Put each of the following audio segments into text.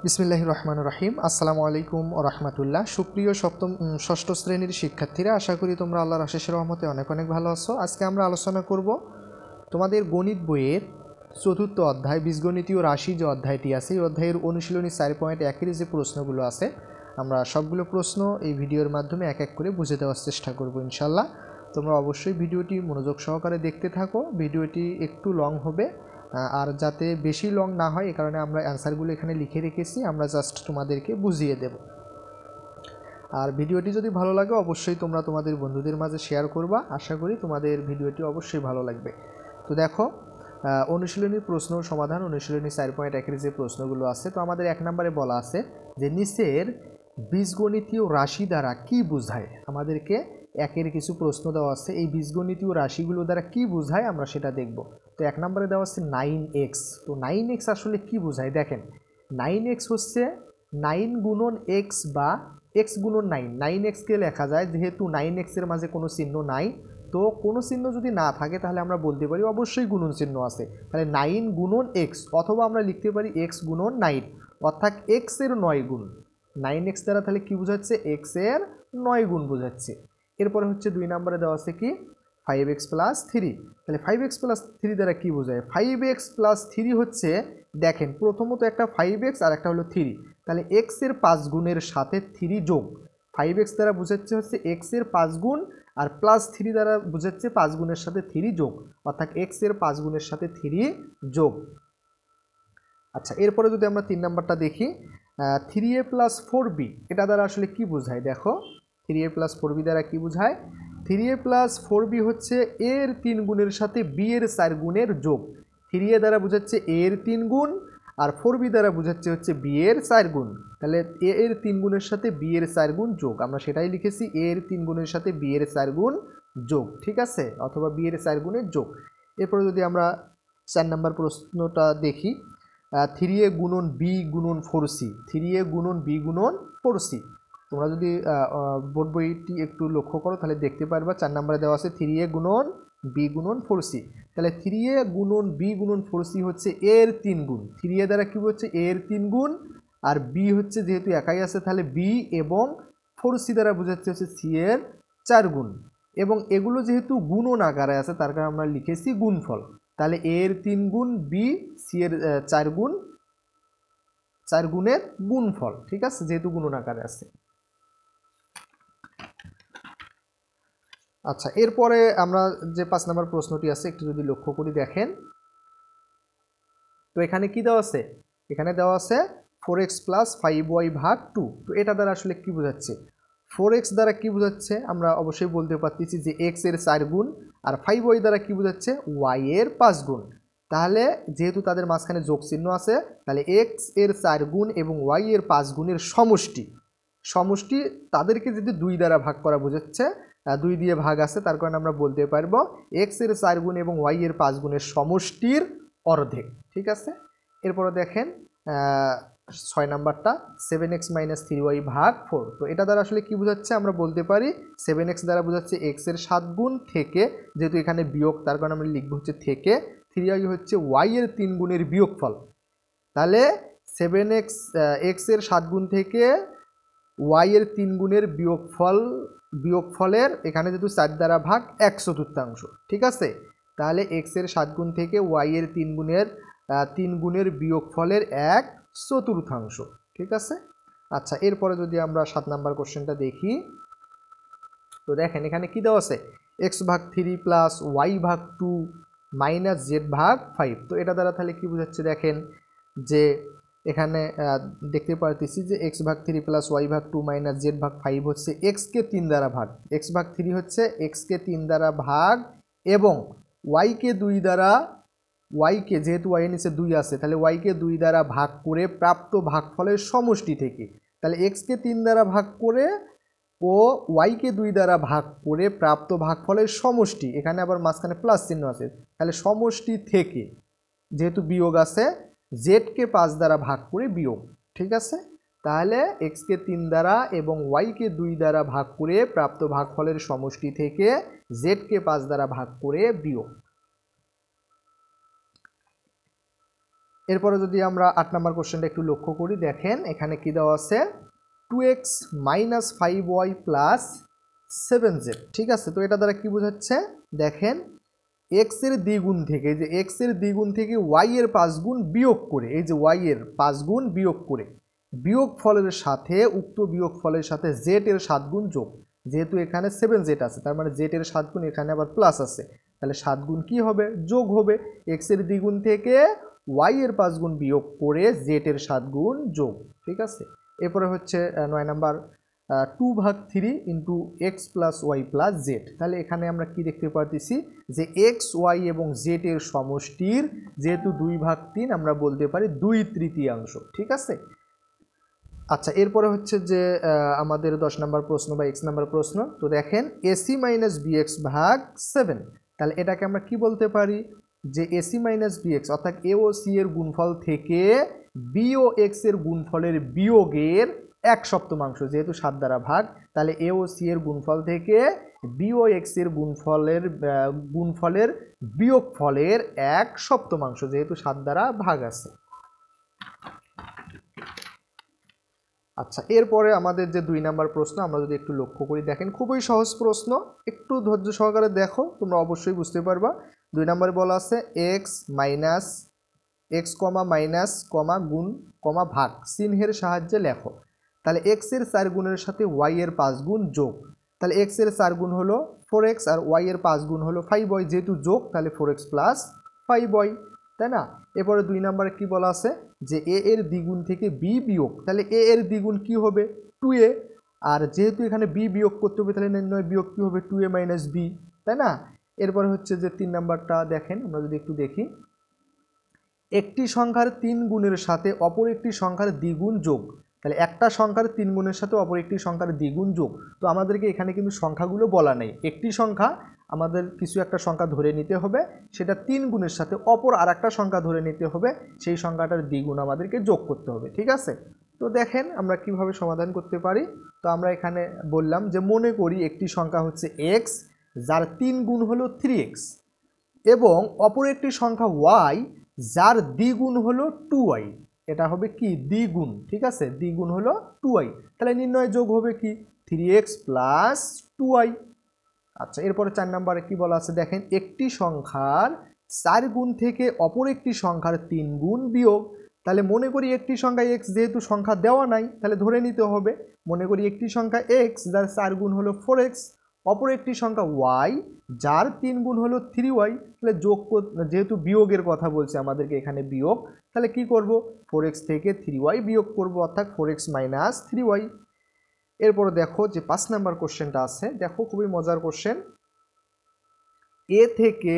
বিসমিল্লাহির রহমানির রহিম। আসসালামু আলাইকুম ওয়া রাহমাতুল্লাহ। সুপ্রিয় ষষ্ঠ শ্রেণীর শিক্ষার্থীরা, আশা করি তোমরা আল্লাহর অশেষ রহমতে অনেক অনেক ভালো আছো। আজকে আমরা আলোচনা করব তোমাদের গণিত বইয়ের চতুর্থ অধ্যায় বীজগণিতীয় রাশি যে অধ্যায়টি আছে, এই অধ্যায়ের অনুশীলনী 4.1-এর যে প্রশ্নগুলো আছে, আমরা সবগুলো প্রশ্ন এই ভিডিওর মাধ্যমে এক এক করে বুঝে দেওয়ার চেষ্টা করব ইনশাল্লাহ। তোমরা অবশ্যই ভিডিওটি মনোযোগ সহকারে দেখতে থাকো। ভিডিওটি একটু লং হবে, আর যাতে বেশি লং না হয় এ কারণে আমরা অ্যান্সারগুলো এখানে লিখে রেখেছি, আমরা জাস্ট তোমাদেরকে বুঝিয়ে দেব। আর ভিডিওটি যদি ভালো লাগে অবশ্যই তোমরা তোমাদের বন্ধুদের মাঝে শেয়ার করবা। আশা করি তোমাদের ভিডিওটি অবশ্যই ভালো লাগবে। তো দেখো, অনুশীলনীর প্রশ্ন সমাধান, অনুশীলনী 4.1-এর যে প্রশ্নগুলো আছে, তো আমাদের 1 নম্বরে বলা আছে যে নিচের বীজগণিতীয় রাশি দ্বারা কি বোঝায়। আমাদেরকে একের কিছু প্রশ্ন দেওয়া আছে, এই বীজগণিতীয় রাশিগুলো দ্বারা কি বোঝায় আমরা সেটা দেখব। তো 1 নম্বরে দেওয়া আছে 9x। তো 9x আসলে কি বোঝায় দেখেন, 9x হচ্ছে 9 গুণন x বা x গুণন 9। 9xকে লেখা যায়, যেহেতু 9x-এর মাঝে কোনো চিহ্ন নাই, তো কোনো চিহ্ন যদি না থাকে তাহলে আমরা বলতে পারি অবশ্যই গুণন চিহ্ন আছে। তাহলে 9 গুণন x, অথবা আমরা লিখতে পারি x গুণন 9, অর্থাৎ x এর 9 গুণ। 9x দ্বারা তাহলে কি বোঝাচ্ছে, x এর 9 গুণ বোঝাচ্ছে। এরপরে হচ্ছে 2 নম্বরে দেওয়া আছে কি 5x প্লাস 3। তাহলে 5x প্লাস 3 দ্বারা কি বোঝায়, 5x প্লাস 3 হচ্ছে, দেখেন প্রথমত একটা 5x আর একটা হলো 3, তাহলে x এর 5 গুণের সাথে 3 যোগ। 5x দ্বারা বোঝাচ্ছে হচ্ছে x এর 5 গুণ, আর প্লাস 3 দ্বারা বোঝাচ্ছে 5 গুণের সাথে 3 যোগ, অর্থাৎ x এর 5 গুণের সাথে 3 যোগ। আচ্ছা, এরপরে যদি আমরা 3 নাম্বারটা দেখি, 3a প্লাস 4b, এটা দ্বারা আসলে কি বোঝায় দেখো, 3a প্লাস 4b দ্বারা কি বোঝায়, 3a প্লাস 4b হচ্ছে a এর 3 গুণের সাথে b এর 4 গুণের যোগ। 3a দ্বারা বোঝাচ্ছে a এর 3 গুণ, আর 4b দ্বারা বোঝাচ্ছে হচ্ছে b এর 4 গুণ। তাহলে a এর 3 গুণের সাথে b এর 4 গুণ যোগ, আমরা সেটাই লিখেছি, a এর 3 গুণের সাথে b এর 4 গুণ যোগ, ঠিক আছে, অথবা b এর 4 গুণের যোগ। এরপরে যদি আমরা 4 নম্বর প্রশ্নটা দেখি, 3a গুণন b গুণন 4c, 3a গুণন b গুণন 4c। তোমরা যদি বোর্ড বইটি একটু লক্ষ্য করো তাহলে দেখতে পারবা 4 নম্বরে দেওয়া আছে 3a গুণন b গুণন 4c। তাহলে 3a গুণন b গুণন 4c হচ্ছে a এর 3 গুণ। 3a দ্বারা কি হচ্ছে, a এর 3 গুণ, আর b হচ্ছে যেহেতু একাই আছে তাহলে b, এবং 4c দ্বারা বোঝাচ্ছে হচ্ছে c এর 4 গুণ। এবং এগুলো যেহেতু গুণন আকারে আছে তার কারণে আমরা লিখেছি গুণফল। তাহলে a এর 3 গুণ, b c এর 4 গুণ, 4 গুণের গুণফল, ঠিক আছে, যেহেতু গুণন আকারে আছে। আচ্ছা, এরপরে আমরা যে 5 নম্বর প্রশ্নটি আছে একটু যদি লক্ষ্য করি দেখেন, তো এখানে কি দেওয়া আছে, এখানে দেওয়া আছে 4x প্লাস 5y ভাগ 2। তো এটা দ্বারা আসলে কি বোঝাচ্ছে, 4x দ্বারা কি বোঝাচ্ছে আমরা অবশ্যই বলতে পারতেছি যে x এর 4 গুণ, আর 5y দ্বারা কি বোঝাচ্ছে y এর 5 গুণ। তাহলে যেহেতু তাদের মাঝখানে যোগ চিহ্ন আছে, তাহলে x এর 4 গুণ এবং y এর 5 গুণের সমষ্টি, তাদেরকে যদি 2 দ্বারা ভাগ করা বোঝাচ্ছে, 2 দিয়ে ভাগ আছে, তার কারণে আমরা বলতে পারবো x এর 4 গুণ এবং y এর 5 গুণের সমষ্টির অর্ধেক, ঠিক আছে। এরপরে দেখেন 6 নাম্বারটা 7x মাইনাস 3y ভাগ 4। তো এটা দ্বারা আসলে কি বোঝাচ্ছে, আমরা বলতে পারি 7x দ্বারা বোঝাচ্ছে x এর 7 গুণ থেকে, যেহেতু এখানে বিয়োগ তার কারণে আমরা লিখবো হচ্ছে থেকে, 3y হচ্ছে y এর 3 গুণের বিয়োগফল। তাহলে 7x x এর 7 গুণ থেকে y এর 3 গুণের বিয়োগফলের এখানে যেহেতু 4 দ্বারা ভাগ 1/4, ঠিক আছে। তাহলে x এর 7 গুণ থেকে y এর 3 গুণের বিয়োগফলের 1/4, ঠিক আছে। আচ্ছা, এরপরে যদি আমরা 7 নাম্বার কোশ্চেনটা দেখি, তো দেখেন এখানে কি দেওয়া আছে, x ভাগ 3 প্লাস y ভাগ 2 মাইনাস z ভাগ 5। তো এটা দ্বারা তাহলে কি বোঝাচ্ছে দেখেন, যে এখানে দেখতে পারতেছি যে x ভাগ 3 প্লাস y ভাগ 2 মাইনাস z ভাগ 5 হচ্ছে x কে 3 দ্বারা ভাগ, x ভাগ 3 হচ্ছে x কে 3 দ্বারা ভাগ, এবং y কে 2 দ্বারা, y কে যেহেতু y এর নিচে 2 আছে তাহলে y কে 2 দ্বারা ভাগ করে প্রাপ্ত ভাগফলের সমষ্টি থেকে, তাহলে x কে 3 দ্বারা ভাগ করে ও y কে 2 দ্বারা ভাগ করে প্রাপ্ত ভাগফলের সমষ্টি, এখানে আবার মাঝখানে প্লাস চিহ্ন আছে, তাহলে সমষ্টি থেকে যেহেতু বিয়োগ আছে z কে 5 দ্বারা ভাগ করে বিয়োগ, ঠিক আছে। তাহলে x কে 3 দ্বারা এবং y কে 2 দ্বারা ভাগ করে প্রাপ্ত ভাগফলের সমষ্টি থেকে z কে 5 দ্বারা ভাগ করে বিয়োগ। এরপরে যদি আমরা 8 নম্বর কোশ্চেনটা একটু লক্ষ্য করি, দেখেন এখানে কি দেওয়া আছে 2x minus 5y plus 7z। ঠিক আছে, তো এটা দ্বারা কি বোঝাচ্ছে, দেখেন x এর দ্বিগুণ থেকে, যে x এর দ্বিগুণ থেকে y এর 5 গুণ বিয়োগ করে, এই যে y এর 5 গুণ বিয়োগ করে বিয়োগ ফলের সাথে উক্ত বিয়োগ ফলের সাথে z এর 7 গুণ যোগ। যেহেতু এখানে 7z আছে, তার মানে z এর 7 গুণ এখানে আবার প্লাস আছে, তাহলে 7 গুণ কি হবে, যোগ হবে। x এর দ্বিগুণ থেকে y এর 5 গুণ বিয়োগ করে z এর 7 গুণ যোগ। ঠিক আছে, এরপরে হচ্ছে 9 number 2/3 into x plus y plus z. তাহলে এখানে আমরা কি দেখতে পারতেছি যে এক্স ওয়াই এবং জেড এর সমষ্টির যেহেতু 2/3 আমরা বলতে পারি 2/3। ঠিক আছে, আচ্ছা এরপরে হচ্ছে যে আমাদের 10 নম্বর প্রশ্ন বা এক্স নাম্বার প্রশ্ন। তো দেখেন এসি মাইনাস বিএক্স ভাগ 7, তাহলে এটাকে আমরা কি বলতে পারি যে এসি মাইনাস বিএক্স অর্থাৎ এ ও সি এর গুণফল থেকে বি ও এক্স এর গুণফলের বিয়োগের 1/7, যেহেতু 7 দ্বারা ভাগ, তাহলে এ ও সি এর গুণফল থেকে বি ও এক্স এর গুণফলের বিয়োগফলের 1/7, যেহেতু 7 দ্বারা ভাগ আছে। আচ্ছা এরপরে আমাদের যে 2 নম্বর প্রশ্ন আমরা যদি একটু লক্ষ্য করি, দেখেন খুবই সহজ প্রশ্ন, একটু ধৈর্য সহকারে দেখো, তোমরা অবশ্যই বুঝতে পারবা। 2 নম্বরে বলা আছে X minus X comma minus comma গুণ কমা ভাগ চিহ্নের সাহায্যে লেখো। তাহলে এক্স এর 4 গুণের সাথে ওয়াই এর 5 গুণ যোগ। তাহলে এক্স এর 4 গুণ হলো 4x আর ওয়াই এর 5 গুণ হলো 5y, যেহেতু যোগ তাহলে 4x প্লাস 5y, তাই না। এরপরে 2 নম্বরে কি বলা আছে যে এ এর দ্বিগুণ থেকে বি বিয়োগ। তাহলে এ এর দ্বিগুণ কি হবে 2a, আর যেহেতু এখানে বি বিয়োগ করতে হবে তাহলে নির্ণয় বিয়োগ কি হবে 2a মাইনাস বি, তাই না। এরপরে হচ্ছে যে 3 নম্বরটা দেখেন, আমরা যদি একটু দেখি, একটি সংখ্যার 3 গুণের সাথে অপর একটি সংখ্যার দ্বিগুণ যোগ। তাহলে একটা সংখ্যার 3 গুণের সাথে অপর একটি সংখ্যার দ্বিগুণ যোগ। তো আমাদেরকে এখানে কিন্তু সংখ্যাগুলো বলা নেই, একটি সংখ্যা আমাদের কিছু একটা সংখ্যা ধরে নিতে হবে, সেটা 3 গুণের সাথে অপর আর একটা সংখ্যা ধরে নিতে হবে, সেই সংখ্যাটার দ্বিগুণ আমাদেরকে যোগ করতে হবে। ঠিক আছে, তো দেখেন আমরা কিভাবে সমাধান করতে পারি। তো আমরা এখানে বললাম যে মনে করি একটি সংখ্যা হচ্ছে এক্স যার 3 গুণ হলো 3x এবং অপর একটি সংখ্যা ওয়াই যার দ্বিগুণ হলো 2y। এটা হবে কি দ্বিগুণ, ঠিক আছে, দ্বিগুণ হলো 2y। তাহলে নির্ণয় যোগ হবে কি 3x প্লাস 2y। আচ্ছা এরপরে 4 নম্বরে কি বলা আছে, দেখেন একটি সংখ্যার 4 গুণ থেকে অপর একটি সংখ্যার 3 গুণ বিয়োগ। তাহলে মনে করি একটি সংখ্যা x, যেহেতু সংখ্যা দেওয়া নাই তাহলে ধরে নিতে হবে, মনে করি একটি সংখ্যা x যার 4 গুণ হলো 4x, অপর একটি সংখ্যা y যার 3 গুণ হলো 3y। তাহলে যোগ, যেহেতু বিয়োগের কথা বলছে আমাদেরকে এখানে বিয়োগ, তাহলে কি করব 4x থেকে 3y বিয়োগ করব, অর্থাৎ 4x মাইনাস 3y। এরপরে দেখো যে 5 নাম্বার কোশ্চেনটা আছে, দেখো খুবই মজার কোশ্চেন। এ থেকে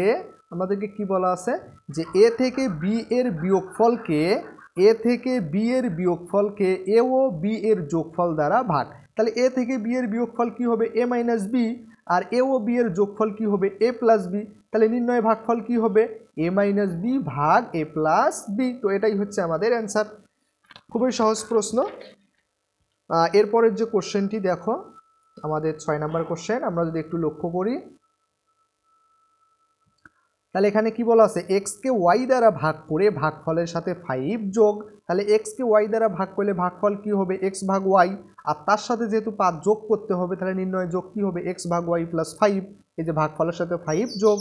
আমাদেরকে কি বলা আছে যে এ থেকে বি এর বিয়োগফলকে এ ও বি এর যোগফল দ্বারা ভাগ। তাহলে এ থেকে বি এর বিয়োগফল কি হবে এ মাইনাস বি, আর এ ও বি এর যোগফল কি হবে এ প্লাস বি। তাহলে নির্ণয় ভাগফল কি হবে এ মাইনাস বি ভাগ এ প্লাস বি। তো এটাই হচ্ছে আমাদের অ্যান্সার। খুবই সহজ প্রশ্ন। এরপরের যে কোশ্চেনটি দেখো আমাদের 6 নাম্বার কোশ্চেন, আমরা যদি একটু লক্ষ্য করি, তাহলে এখানে কি বলা আছে এক্স কে ওয়াই দ্বারা ভাগ করে ভাগফলের সাথে 5 যোগ। তাহলে এক্স কে ওয়াই দ্বারা ভাগ করলে ভাগফল কি হবে এক্স ভাগ ওয়াই, আর তার সাথে যেহেতু 5 যোগ করতে হবে তাহলে নির্ণয় যোগ কি হবে এক্স ভাগ ওয়াই প্লাস 5, এই যে ভাগফলের সাথে 5 যোগ।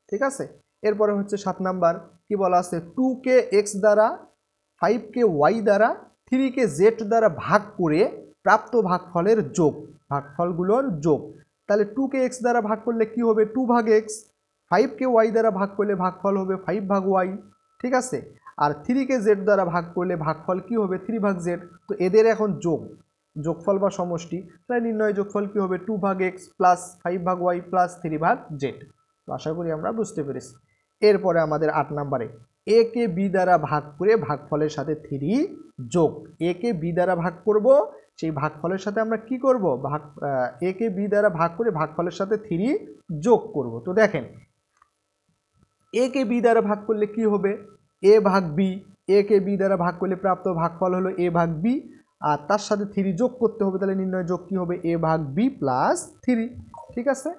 ঠিক আছে, এরপরে হচ্ছে 7 নাম্বার কি বলা আছে 2 কে এক্স দ্বারা 5 কে ওয়াই দ্বারা 3 কে জেড দ্বারা ভাগ করে প্রাপ্ত ভাগফলের যোগ, ভাগফলগুলোর যোগ। তাহলে 2 কে এক্স দ্বারা ভাগ করলে কি হবে 2 ভাগ এক্স, 5 কে ওয়াই দ্বারা ভাগ করলে ভাগফল হবে 5 ভাগ ওয়াই। ঠিক আছে, আর 3 কে জেড দ্বারা ভাগ করলে ভাগফল কি হবে 3 ভাগ জেড। তো এদের এখন যোগফল বা সমষ্টি, তাহলে নির্ণয় যোগফল কি হবে 2 ভাগ এক্স প্লাস 5 ভাগ ওয়াই প্লাস 3 ভাগ জেড। তো আশা করি আমরা বুঝতে পেরেছি। এরপরে আমাদের 8 নম্বরে এ কে বি দ্বারা ভাগ করে ভাগফলের সাথে 3 যোগ। এ কে বি দ্বারা ভাগ করব, সেই ভাগফলের সাথে আমরা কি করব এ কে বি দ্বারা ভাগ করে ভাগফলের সাথে 3 যোগ করব। তো দেখেন এ কে বি দ্বারা ভাগ করলে কি হবে এ ভাগ বি, এ কে বি দ্বারা ভাগ করলে প্রাপ্ত ভাগফল হলো এ ভাগ বি, আর তার সাথে 3 যোগ করতে হবে, তাহলে নির্ণয় যোগ কি হবে এ ভাগ বি প্লাস 3। ঠিক আছে,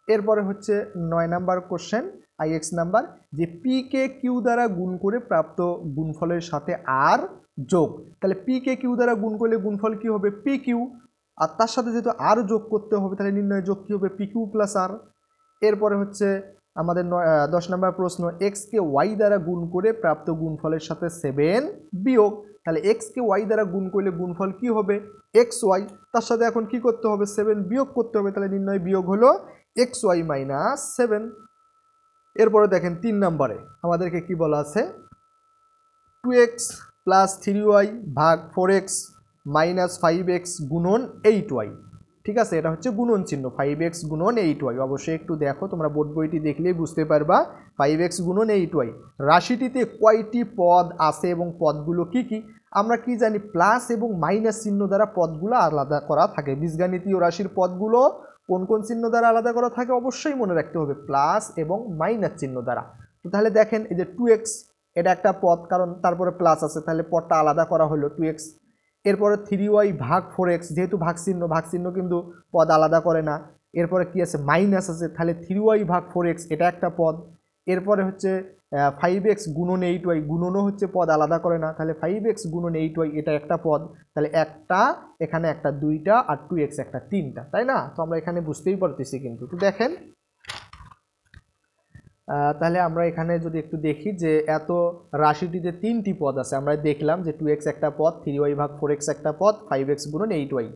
এরপরে হচ্ছে 9 number question, I x number, যে পি কে কিউ দ্বারা গুণ করে প্রাপ্ত গুণফলের সাথে আর যোগ। তাহলে পি কে কিউ দ্বারা গুণ করলে গুণফল কি হবে? পি কিউ, আর তার সাথে যেহেতু আর যোগ করতে হবে তাহলে নির্ণয় যোগ কি হবে? পি কিউ প্লাস আর। এরপরে হচ্ছে আমাদের 10 নম্বর প্রশ্ন, এক্সকে ওয়াই দ্বারা গুণ করে প্রাপ্ত গুণফলের সাথে 7 বিয়োগ। তাহলে এক্সকে ওয়াই দ্বারা গুণ করলে গুণফল কি হবে? এক্স ওয়াই, তার সাথে এখন কি করতে হবে? 7 বিয়োগ করতে হবে, তাহলে নির্ণয় বিয়োগ হলো এক্স ওয়াই মাইনাস 7। এরপরে দেখেন 3 নম্বরে আমাদেরকে কি বলা আছে? 2x প্লাস 3y ভাগ 4x মাইনাস 5x গুণন 8y। ঠিক আছে, এটা হচ্ছে গুণন চিহ্ন, 5x গুণন 8y। অবশ্যই একটু দেখো, তোমরা বোর্ড বইটি দেখলেই বুঝতে পারবা 5x গুণন 8y। রাশিটিতে কয়টি পদ আছে এবং পদগুলো কি কি? আমরা কি জানি? প্লাস এবং মাইনাস চিহ্ন দ্বারা পদগুলো আলাদা করা থাকে। বীজগণিতীয় রাশির পদগুলো কোন কোন চিহ্ন দ্বারা আলাদা করা থাকে অবশ্যই মনে রাখতে হবে, প্লাস এবং মাইনাস চিহ্ন দ্বারা। তো তাহলে দেখেন এই যে 2x, এটা একটা পদ, কারণ তারপরে প্লাস আছে, তাহলে পদটা আলাদা করা হলো 2x। এরপরে 3y ভাগ 4x, যেহেতু ভাগ চিহ্ন কিন্তু পদ আলাদা করে না। এরপরে কি আছে? মাইনাস আছে, তাহলে 3y ভাগ 4x, এটা একটা পদ। এরপরে হচ্ছে 5x গুণন 8y, গুণনও হচ্ছে পদ আলাদা করে না, তাহলে 5x গুণন 8y, এটা একটা পদ। তাহলে একটা, এখানে একটা 2টা, আর 2x একটা 3টা, তাই না? তো আমরা এখানে বুঝতেই পারতেছি কিন্তু। তো দেখেন তাহলে আমরা এখানে যদি একটু দেখি যে এত রাশিটিতে 3টি পদ আছে, আমরা দেখলাম যে 2x একটা পদ, 3y ভাগ 4x একটা পদ, 5x গুণন 8y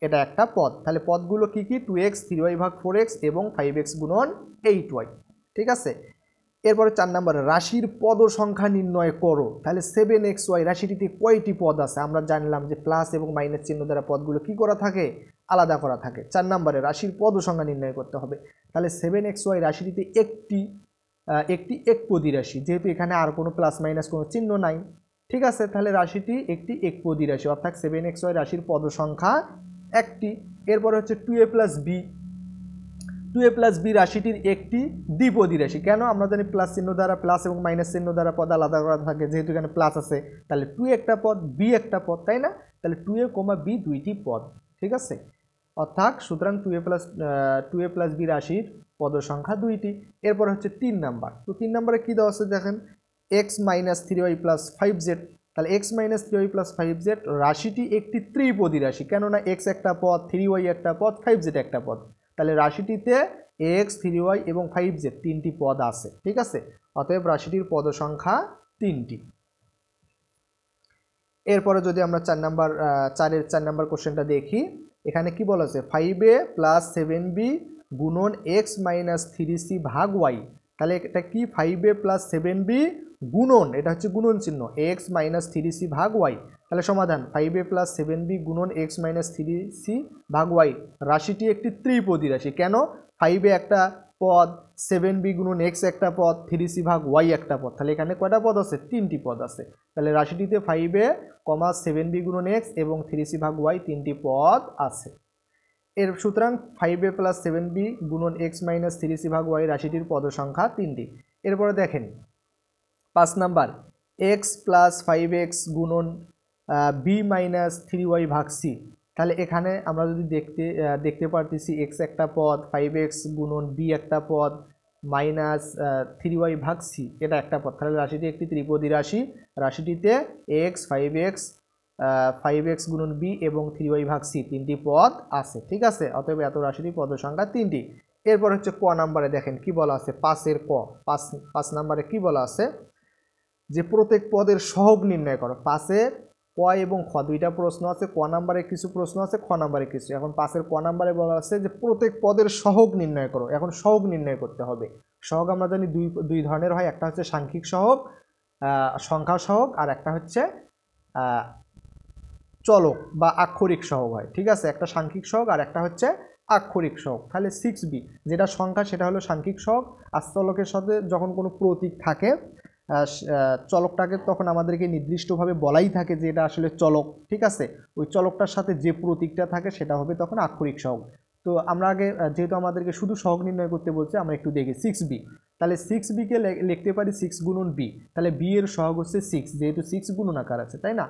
এটা একটা পদ। তাহলে পদগুলো কি কি? 2x, 3y ভাগ 4x এবং 5x গুণন 8y। ঠিক আছে, এরপরে 4 নম্বর, রাশির পদ সংখ্যা নির্ণয় করো। তাহলে 7xy রাশিটিতে কয়টি পদ আছে? আমরা জানলাম যে প্লাস এবং মাইনাস চিহ্ন দ্বারা পদগুলো কি করা থাকে? আলাদা করা থাকে। 4 নম্বরে রাশির পদ সংখ্যা নির্ণয় করতে হবে। তাহলে 7xy রাশিটিতে একটি একপদী রাশি, যেহেতু এখানে আর কোনো প্লাস মাইনাস কোনো চিহ্ন নাই। ঠিক আছে, তাহলে রাশিটি একটি একপদী রাশি, অর্থাৎ 7xy রাশির পদ সংখ্যা একটি। এরপরে হচ্ছে 2a plus B, 2a plus B রাশিটির একটি দ্বিপদী রাশি। কেন? আমরা জানি প্লাস চিহ্ন দ্বারা, প্লাস এবং মাইনাস চিহ্ন দ্বারা পদ আলাদা করা থাকে, যেহেতু এখানে প্লাস আছে তাহলে 2 একটা পদ, বি একটা পদ, তাই না? তাহলে 2a, বি দুইটি পদ। ঠিক আছে, অর্থাৎ সুতরাং 2a প্লাস বি রাশির পদ সংখ্যা 2টি। এরপর হচ্ছে 3 নাম্বার। তো 3 নম্বরে কি দেওয়া আছে দেখেন, x minus 3y plus 5z। তাহলে x minus 3y plus 5z রাশিটি একটি ত্রিপদী রাশি, কেননা x একটা পদ, 3y একটা পদ, 5z একটা পদ। তাহলে রাশিটিতে x, 3y এবং 5z 3টি পদ আছে। ঠিক আছে, অতএব রাশিটির পদ সংখ্যা 3টি। এরপরে যদি আমরা 4 নাম্বার কোশ্চেনটা দেখি, এখানে কি বলা আছে? 5a প্লাস 7b গুণন x মাইনাস 3c ভাগ y। তাহলে এটা কি? 5a প্লাস 7b গুণন, এটা হচ্ছে গুণন চিহ্ন, x মাইনাস 3c ভাগ y। তাহলে সমাধান 5a প্লাস 7b গুণন x মাইনাস 3c ভাগ y। রাশিটি একটি ত্রিপদী রাশি। কেন? 5a একটা পদ, 7b গুণন x একটা পদ, 3c ভাগ y একটা পদ। তাহলে এখানে কয়টা পদ আছে? 3টি পদ আছে। তাহলে রাশিটিতে 5a, 7b গুণন x এবং 3c ভাগ y 3টি পদ আছে। এর সুতরাং 5a প্লাস 7b গুণন x মাইনাস 3c ভাগ y রাশিটির পদ সংখ্যা 3টি। এরপরে দেখেন 5 নাম্বার, x প্লাস 5x গুণন b মাইনাস 3y ভাগ c। তাহলে এখানে আমরা যদি দেখতে পারতেছি x একটা পদ, 5x গুণন b একটা পদ, মাইনাস 3y ভাগ c এটা একটা পদ। তাহলে রাশিটি একটি ত্রিপদী রাশি। রাশিটিতে x, 5x গুণন b এবং 3y ভাগ c 3টি পদ আছে। ঠিক আছে, অতএব এত রাশিটির পদ সংখ্যা 3টি। এরপর হচ্ছে ক নাম্বারে দেখেন কি বলা আছে, 5 নাম্বারে কি বলা আছে যে প্রত্যেক পদের সহগ নির্ণয় করো। 5-এর ক এবং খ দুইটা প্রশ্ন আছে, ক নাম্বারে কিছু প্রশ্ন আছে, খ নাম্বারে কিছু। এখন 5-এর ক নাম্বারে বলা আছে যে প্রত্যেক পদের সহগ নির্ণয় করো। এখন সহগ নির্ণয় করতে হবে। সহগ আমরা জানি দুই ধরনের হয়, একটা হচ্ছে সাংখ্যিক সহগ, সংখ্যা সহগ, আর একটা হচ্ছে চলক বা আক্ষরিক সহগ হয়। ঠিক আছে, একটা সাংখ্যিক সহগ আর একটা হচ্ছে আক্ষরিক সহগ। তাহলে 6b যেটা সংখ্যা সেটা হলো সাংখ্যিক সহগ। আর চলকের সাথে যখন কোনো প্রতীক থাকে চলকটাকে তখন আমাদেরকে নির্দিষ্টভাবে বলাই থাকে যে এটা আসলে চলক। ঠিক আছে, ওই চলকটার সাথে যে প্রতীকটা থাকে সেটা হবে তখন আক্ষরিক সহগ। তো আমরা আগে যেহেতু আমাদেরকে শুধু সহগ নির্ণয় করতে বলছে, আমরা একটু দেখি 6b। তাহলে 6b কে লিখতে পারি 6 গুণন b। তাহলে b এর সহগ হচ্ছে 6, যেহেতু 6 গুণন আকার আছে, তাই না?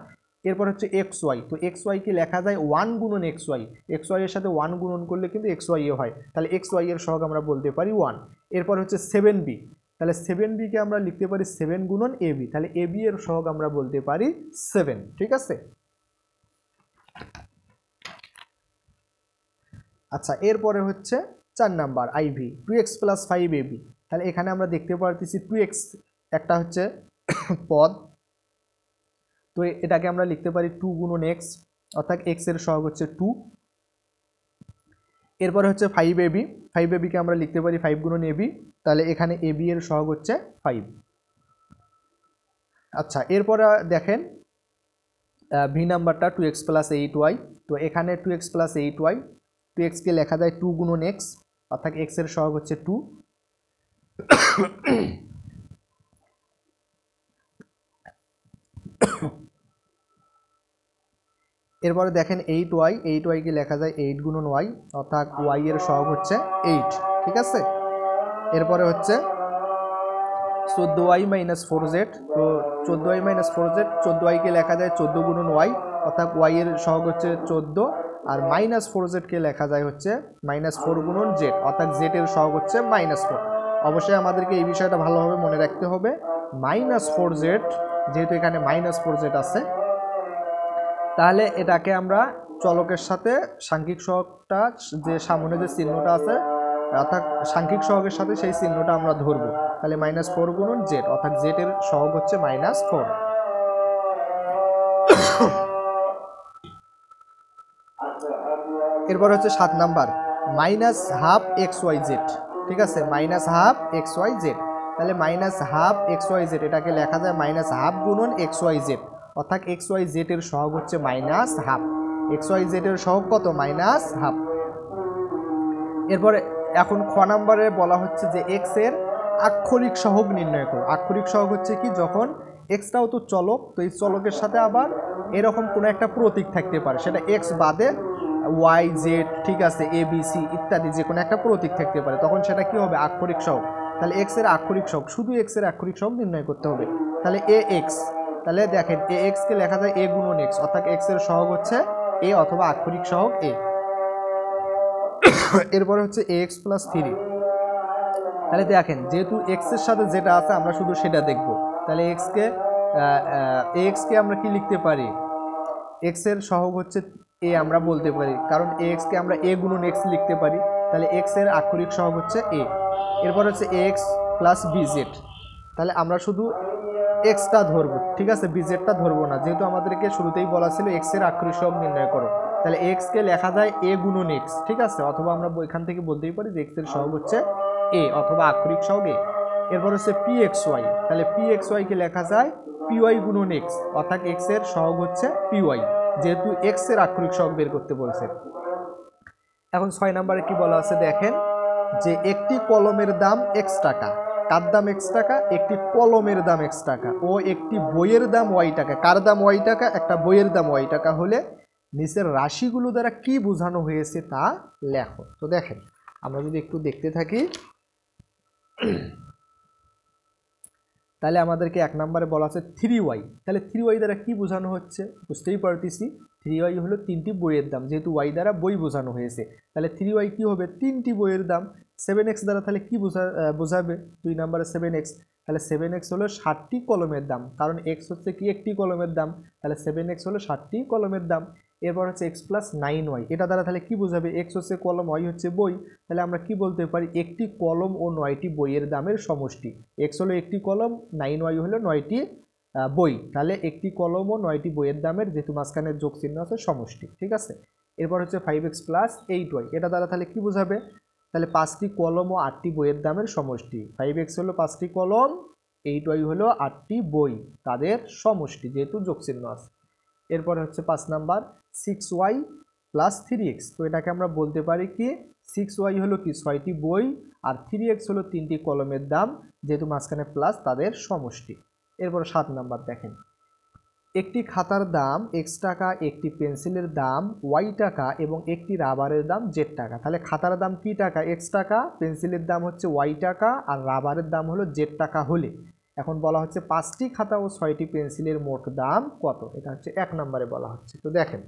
এরপর হচ্ছে xy। তো xy কে লেখা যায় 1 গুণন xy। xy এর সাথে 1 গুণন করলে কিন্তু xy হয়। তাহলে xy এর সহগ আমরা বলতে পারি 1। এরপর হচ্ছে 7b। তাহলে 7b কে আমরা লিখতে পারি 7 গুণন ab, তাহলে ab এর সহগ আমরা বলতে পারি 7, ঠিক আছে। আচ্ছা, এরপরে হচ্ছে 4 নাম্বার iv 2x + 5ab, তাহলে এখানে আমরা দেখতে পারতেছি 2x একটা হচ্ছে পদ, তো এটাকে আমরা লিখতে পারি 2 গুণন x, অর্থাৎ x এর সহগ হচ্ছে 2। এরপরে হচ্ছে 5ab, 5ab কে আমরা লিখতে পারি 5 গুণন ab, তাহলে এখানে ab এর সহগ হচ্ছে 5। আচ্ছা, এরপরে দেখেন ভি নাম্বারটা 2x + 8y, তো এখানে 2x + 8y, 2x কে লেখা যায় 2 গুণন x, অর্থাৎ x এর সহগ হচ্ছে 2। এরপরে দেখেন 8y, 8y কে লেখা যায় 8 গুণন y, অর্থাৎ y এর সহগ হচ্ছে 8, ঠিক আছে। এরপরে হচ্ছে 14y - 4z, তো 14y - 4z, 14y কে লেখা যায় 14 গুণন y, অর্থাৎ y এর সহগ হচ্ছে 14, আর -4z কে লেখা যায় হচ্ছে -4 গুণন z, অর্থাৎ z এর সহগ হচ্ছে -4। অবশ্যই আমাদেরকে এই বিষয়টা ভালোভাবে মনে রাখতে হবে, -4z, যেহেতু এখানে -4z আছে, তাহলে এটাকে আমরা চলকের সাথে সাংখ্যিক সহগটা যে সামনে যে চিহ্নটা আছে, অর্থাৎ সাংখ্যিক সহগের সাথে সেই চিহ্নটা আমরা ধরবো, তাহলে -4 গুণন z, অর্থাৎ z এর সহগ হচ্ছে -4। এরপর হচ্ছে 7 নাম্বার -12 xyz, ঠিক আছে, -12 xyz, তাহলে -12 xyz এটাকে লেখা যায় -12 গুণন xyz, অর্থাৎ xyz এর সহগ হচ্ছে -12, xyz এর সহগ কত? -12। এরপরে এখন খ নাম্বারে বলা হচ্ছে যে x এর আক্ষরিক সহগ নির্ণয় করো। আক্ষরিক সহগ হচ্ছে কি, যখন এক্সটাও তো চলক, তো এই চলকের সাথে আবার এরকম কোনো একটা প্রতীক থাকতে পারে, সেটা এক্স বাদে ওয়াই জেড, ঠিক আছে, এ বি সি ইত্যাদি যে কোনো একটা প্রতীক থাকতে পারে, তখন সেটা কি হবে? আক্ষরিক সহগ। তাহলে এক্স এর আক্ষরিক সহগ, শুধু এক্স এর আক্ষরিক সহগ নির্ণয় করতে হবে। তাহলে এ এক্স, তাহলে দেখেন এ এক্স কে লেখা যায় এ গুণন এক্স, অর্থাৎ এক্স এর সহগ হচ্ছে এ অথবা আক্ষরিক সহগ এ। এরপরে হচ্ছে ax + 3, তাহলে দেখেন যেহেতু এক্স এর সাথে যেটা আছে আমরা শুধু সেটা দেখব, তাহলে ax কে আমরা কি লিখতে পারি? x এর সহগ হচ্ছে a আমরা বলতে পারি, কারণ ax কে আমরা a গুণন x লিখতে পারি, তাহলে x এর আক্ষরিক সহগ হচ্ছে a। এরপর হচ্ছে ax + bz, তাহলে আমরা শুধু এক্সটা ধরবো, ঠিক আছে, বিজেডটা ধরবো না, যেহেতু আমাদেরকে শুরুতেই বলা ছিল এক্স এর আক্ষরিক সহগ নির্ণয় করো, তাহলে এক্স কে লেখা যায় এ গুণন এক্স, ঠিক আছে, অথবা আমরা এখান থেকে বলতেই পারি যে এক্স এর সহগ হচ্ছে এ অথবা আক্ষরিক সহগ এ। এরপর হচ্ছে পি এক্স ওয়াই, তাহলে পি এক্স ওয়াই কে লেখা যায় পি ওয়াই গুণন এক্স, অর্থাৎ এক্স এর সহগ হচ্ছে পি ওয়াই, যেহেতু এক্স এর আক্ষরিক সহগ বের করতে বলছে। এখন 6 নম্বরে কি বলা আছে দেখেন, যে একটি কলমের দাম এক্স টাকা, কার দাম এক্স টাকা? একটি কলমের দাম এক্স টাকা, ও একটি বইয়ের দাম ওয়াই টাকা। কার দাম ওয়াই টাকা? একটা বইয়ের দাম ওয়াই টাকা হলে নিচের রাশিগুলো দ্বারা কি বোঝানো হয়েছে তা লেখো। তো দেখেন আমরা যদি একটু দেখতে থাকি, তাহলে আমাদেরকে 1 নম্বরে বলা আছে 3y, তাহলে 3y দ্বারা কি বোঝানো হচ্ছে বুঝতেই পারতেছি, 3y হলো 3টি বইয়ের দাম, যেহেতু y দ্বারা বই বোঝানো হয়েছে, তাহলে 3y কি হবে? 3টি বইয়ের দাম। 7x দ্বারা তাহলে কি বোঝাবে? 2 নম্বরে 7x, তাহলে 7x হলো 60টি কলমের দাম, কারণ x হচ্ছে কি একটি কলমের দাম, তাহলে 7x হলো 60টি কলমের দাম। এরপর হচ্ছে x + 9y, এটা দ্বারা তাহলে কি বোঝাবে? x হচ্ছে কলম, y হচ্ছে বই, তাহলে আমরা কি বলতে পারি? একটি কলম ও 9টি বইয়ের দামের সমষ্টি। x হলো একটি কলম, 9y হলো 9টি বই, তাহলে একটি কলম ও 9টি বইয়ের দামের, যেহেতু মাঝখানে যোগ চিহ্ন আছে, সমষ্টি, ঠিক আছে। এরপর হচ্ছে 5x + 8y, এটা দ্বারা তাহলে কি বোঝাবে? তাহলে 5টি কলম ও 8টি বইয়ের দামের সমষ্টি। 5x হলো 5টি কলম, 8y হলো 8টি বই, তাদের সমষ্টি, যেহেতু যোগ চিহ্ন আছে। এরপরে হচ্ছে 5 নাম্বার 6y + 3x, তো এটাকে আমরা বলতে পারি কি 6y হলো কি 6টি বই, আর 3x হলো 3টি কলমের দাম, যেহেতু মাঝখানে প্লাস, তাদের সমষ্টি। এরপর 7 নাম্বার দেখেন, একটি খাতার দাম x টাকা, একটি পেন্সিলের দাম y টাকা এবং একটি রাবারের দাম z টাকা। তাহলে খাতার দাম কি টাকা? x টাকা, পেন্সিলের দাম হচ্ছে y টাকা, আর রাবারের দাম হলো z টাকা হলে এখন বলা হচ্ছে 5টি খাতা ও 6টি পেন্সিলের মোট দাম কত? এটা হচ্ছে 1 নম্বরে বলা হচ্ছে। তো দেখেন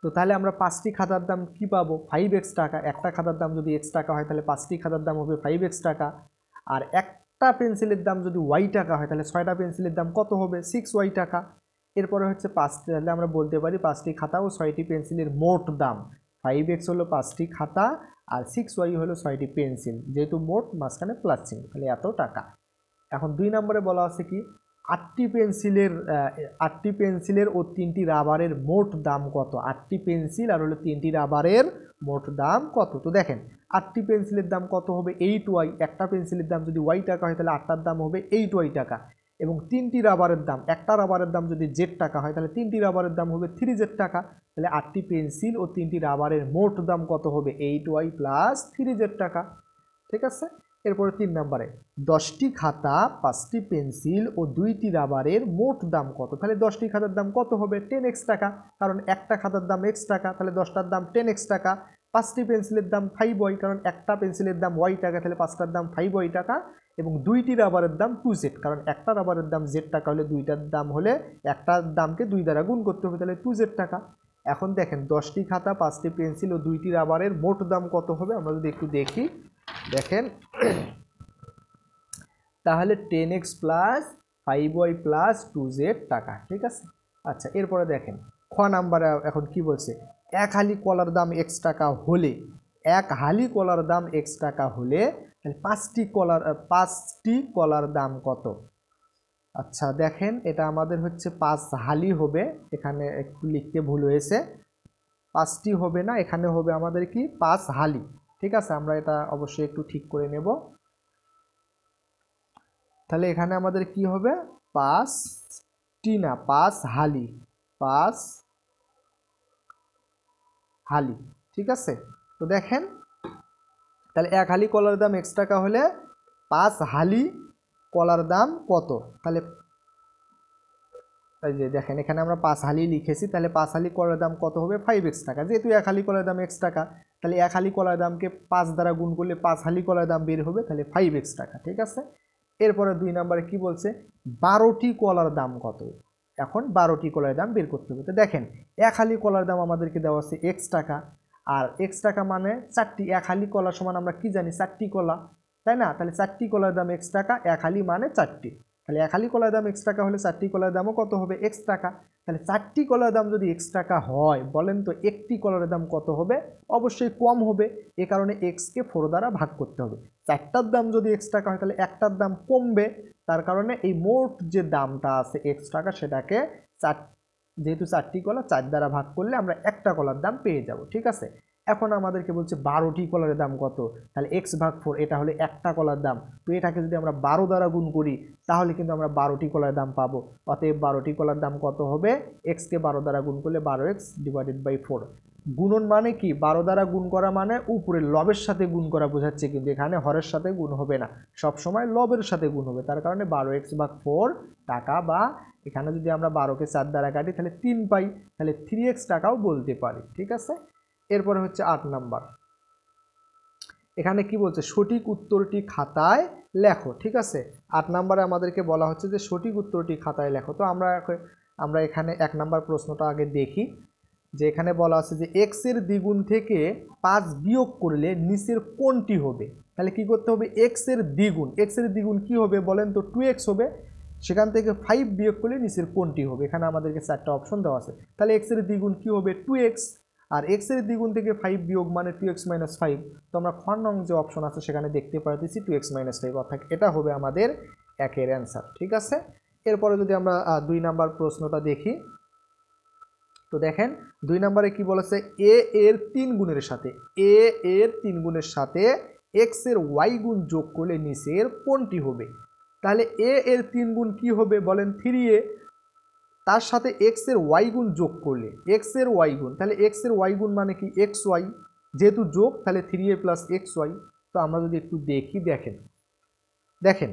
তো তাহলে আমরা 5টি খাতার দাম কি পাবো 5x টাকা। একটা খাতার দাম যদি x টাকা হয় তাহলে 5টি খাতার দাম হবে 5x টাকা। আর একটা পেন্সিলের দাম যদি y টাকা হয় তাহলে 6টা পেন্সিলের দাম কত হবে 6y টাকা। এরপরে হচ্ছে 5টি, তাহলে আমরা বলতে পারি 5টি খাতা ও 6টি পেন্সিলের মোট দাম 5x হলো 5টি খাতা আর 6y হলো 6টি পেন্সিল, যেহেতু মোট মাঝখানে প্লাস চিহ্ন, তাহলে এত টাকা। এখন 2 নম্বরে বলা আছে কি 8টি পেন্সিলের ও 3টি রাবারের মোট দাম কত। 8টি পেন্সিল আর হলো 3টি রাবারের মোট দাম কত। তো দেখেন 8টি পেন্সিলের দাম কত হবে 8y। একটা পেন্সিলের দাম যদি y টাকা হয় তাহলে 8টার দাম হবে 8y টাকা। এবং 3টি রাবারের দাম, একটা রাবারের দাম যদি z টাকা হয় তাহলে 3টি রাবারের দাম হবে 3z টাকা। তাহলে 8টি পেন্সিল ও 3টি রাবারের মোট দাম কত হবে 8y প্লাস 3z টাকা। ঠিক আছে। এরপরে 3 নম্বরে 10টি খাতা 5টি পেন্সিল ও 2টি রাবারের মোট দাম কত। তাহলে 10টি খাতার দাম কত হবে 10x টাকা, কারণ একটা খাতার দাম x টাকা, তাহলে 10টার দাম 10x টাকা। 5টি পেন্সিলের দাম 5y, কারণ একটা পেন্সিলের দাম y টাকা, তাহলে 5টার দাম 5y টাকা। এবং 2টি রাবারের দাম 2z, কারণ একটা রাবারের দাম z টাকা হলে 2টার দাম হলে একটার দামকে 2 দ্বারা গুণ করতে হবে, তাহলে 2z টাকা। এখন দেখেন 10টি খাতা 5টি পেন্সিল ও 2টি রাবারের মোট দাম কত হবে আমরা যদি একটু দেখি। দেখেন তাহলে 10x plus 5y plus 2z টাকা। ঠিক আছে। আচ্ছা, এরপরে দেখেন খ নাম্বারে এখন কি বলছে, এক হালি কলার দাম x টাকা হলে, এক হালি কলার দাম x টাকা হলে তাহলে 5টি কলার দাম কত। আচ্ছা দেখেন এটা আমাদের হচ্ছে 5 হালি হবে, এখানে একটু লিখতে ভুল হয়েছে, 5টি হবে না, এখানে হবে আমাদের কি 5 হালি। ঠিক আছে, আমরা এটা অবশ্যই একটু ঠিক করে নেব। তাহলে এখানে আমাদের কি হবে 5টি না 5 হালি, 5 হালি। ঠিক আছে। তো দেখেন তাহলে এক হালি কলার দাম x টাকা হলে 5 হালি কলার দাম কত। তাহলে এই যে দেখেন এখানে আমরা 5 হালি লিখেছি, তাহলে 5 হালি কলার দাম কত হবে 5x টাকা। যেহেতু এক হালি কলার দাম x টাকা, তাহলে এক হালি কলার দামকে 5 দ্বারা গুণ করলে 5 হালি কলার দাম বের হবে, তাহলে 5x টাকা। ঠিক আছে। এরপরে 2 নম্বরে কি বলছে 12টি কলার দাম কত। এখন 12টি কলার দাম বের করতে হবে। তো দেখেন এক হালি কলার দাম আমাদেরকে দেওয়া আছে x টাকা, আর x টাকা মানে 4টি, এক হালি কলা সমান আমরা কি জানি 4টি কলা, তাই না। তাহলে 4টি কলার দাম x টাকা, এক হালি মানে 4টি, তাহলে এক হালি কলার দাম x টাকা হলে 4টি কলার দামও কত হবে x টাকা। তাহলে 4টি কলার দাম যদি x টাকা হয়, বলেন তো একটি কলার দাম কত হবে। অবশ্যই কম হবে, এ কারণে x কে 4 দ্বারা ভাগ করতে হবে। 4টার দাম যদি x টাকা হয় তাহলে একটার দাম কমবে, তার কারণে এই মোট যে দামটা আছে x টাকা সেটাকে যেহেতু 4টি কলা 4 দ্বারা ভাগ করলে আমরা একটা কলার দাম পেয়ে যাব। ঠিক আছে। এখন আমাদেরকে বলছে 12টি কলারের দাম কত, তাহলে x ভাগ 4 এটা হলে একটা কলার দাম। তো এটাকে যদি আমরা 12 দ্বারা গুণ করি তাহলে কিন্তু আমরা 12টি কলার দাম পাবো। অতএব 12টি কলার দাম কত হবে, x কে 12 দ্বারা গুণ করলে 12x ডিভাইডেড বাই 4। গুণন মানে কি 12 দ্বারা গুণ করা মানে উপরে লবের সাথে গুণ করা বোঝাচ্ছে, কিন্তু এখানে হরের সাথে গুণ হবে না, সব সময় লবের সাথে গুণ হবে। তার কারণে 12x ভাগ 4 টাকা, বা এখানে যদি আমরা 12কে 4 দ্বারা কাটি তাহলে 3 পাই, তাহলে 3x টাকাও বলতে পারি। ঠিক আছে। এরপরে হচ্ছে 8 নাম্বার, এখানে কি বলছে সঠিক উত্তরটি খাতায় লেখো। ঠিক আছে। 8 নম্বরে আমাদেরকে বলা হচ্ছে যে সঠিক উত্তরটি খাতায় লেখো। তো আমরা এখানে 1 নাম্বার প্রশ্নটা আগে দেখি, যে এখানে বলা আছে যে x এর দ্বিগুণ থেকে 5 বিয়োগ করলে নিচের কোনটি হবে। তাহলে কি করতে হবে, x এর দ্বিগুণ কি হবে বলেন তো 2x হবে, সেখান থেকে 5 বিয়োগ করলে নিচের কোনটি হবে। এখানে আমাদেরকে 4টা অপশন দেওয়া আছে। তাহলে x এর দ্বিগুণ কি হবে 2x, আর x এর দ্বিগুণ থেকে 5 বিয়োগ মানে 2x - 5। তো আমরা খ নং যে অপশন আছে সেখানে দেখতে পাচ্ছি 2x - 5, অর্থাৎ এটা হবে আমাদের একের অ্যান্সার। ঠিক আছে। এরপরে যদি আমরা 2 নাম্বার প্রশ্নটা দেখি, তো দেখেন 2 নম্বরে কি বলেছে a এর 3 গুণের সাথে x এর y গুণ যোগ করলে নিচের কোনটি হবে। তাহলে a এর 3 গুণ কি হবে বলেন 3a, তার সাথে x এর y গুণ যোগ করলে x এর y গুণ, তাহলে x এর y গুণ মানে কি xy, যেহেতু যোগ তাহলে 3a প্লাস xy। তো আমরা যদি একটু দেখি, দেখেন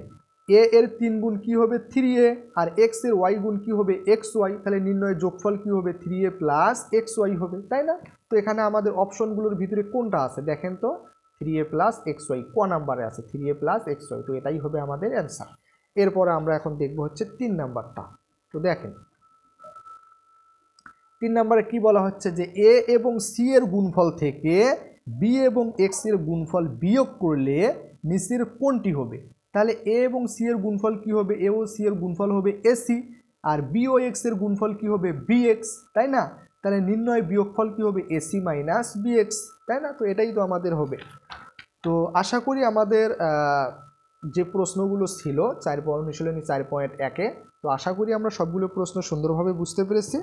a এর 3 গুণ কি হবে 3a, আর x এর y গুণ কি হবে xy, তাহলে নির্ণয়ের যোগফল কি হবে 3a প্লাস xy হবে, তাই না। তো এখানে আমাদের অপশনগুলোর ভিতরে কোনটা আছে দেখেন তো 3a প্লাস xy, ক নাম্বারে আছে 3a প্লাস xy, তো এটাই হবে আমাদের অ্যান্সার। এরপরে আমরা এখন দেখব হচ্ছে 3 নাম্বারটা। তো দেখেন 3 নম্বরে কি বলা হচ্ছে যে এ এবং সি এর গুণফল থেকে বি এবং এক্স এর গুণফল বিয়োগ করলে নিচের কোনটি হবে? তাহলে এ এবং সি এর গুণফল কি হবে? এ ও সি এর গুণফল হবে এসি, আর বি ও এক্স এর গুণফল কি হবে? বিএক্স, তাই না? তাহলে নির্ণয় বিয়োগফল কি হবে? এসি মাইনাস বিএক্স, তাই না? তো এটাই তো আমাদের হবে। তো আশা করি আমাদের যে প্রশ্নগুলো ছিল অনুশীলনী 4.1-এ, তো আশা করি আমরা সবগুলো প্রশ্ন সুন্দরভাবে বুঝতে পেরেছি।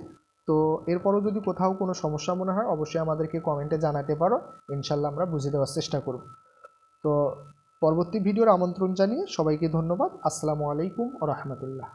তো এরপরও যদি কোথাও কোনো সমস্যা মনে হয় অবশ্যই আমাদেরকে কমেন্টে জানাতে পারো, ইনশাল্লাহ আমরা বুঝে দেওয়ার চেষ্টা করব। তো পরবর্তী ভিডিওর আমন্ত্রণ জানিয়ে সবাইকে ধন্যবাদ। আসসালামু আলাইকুম ওয়া রাহমাতুল্লাহ।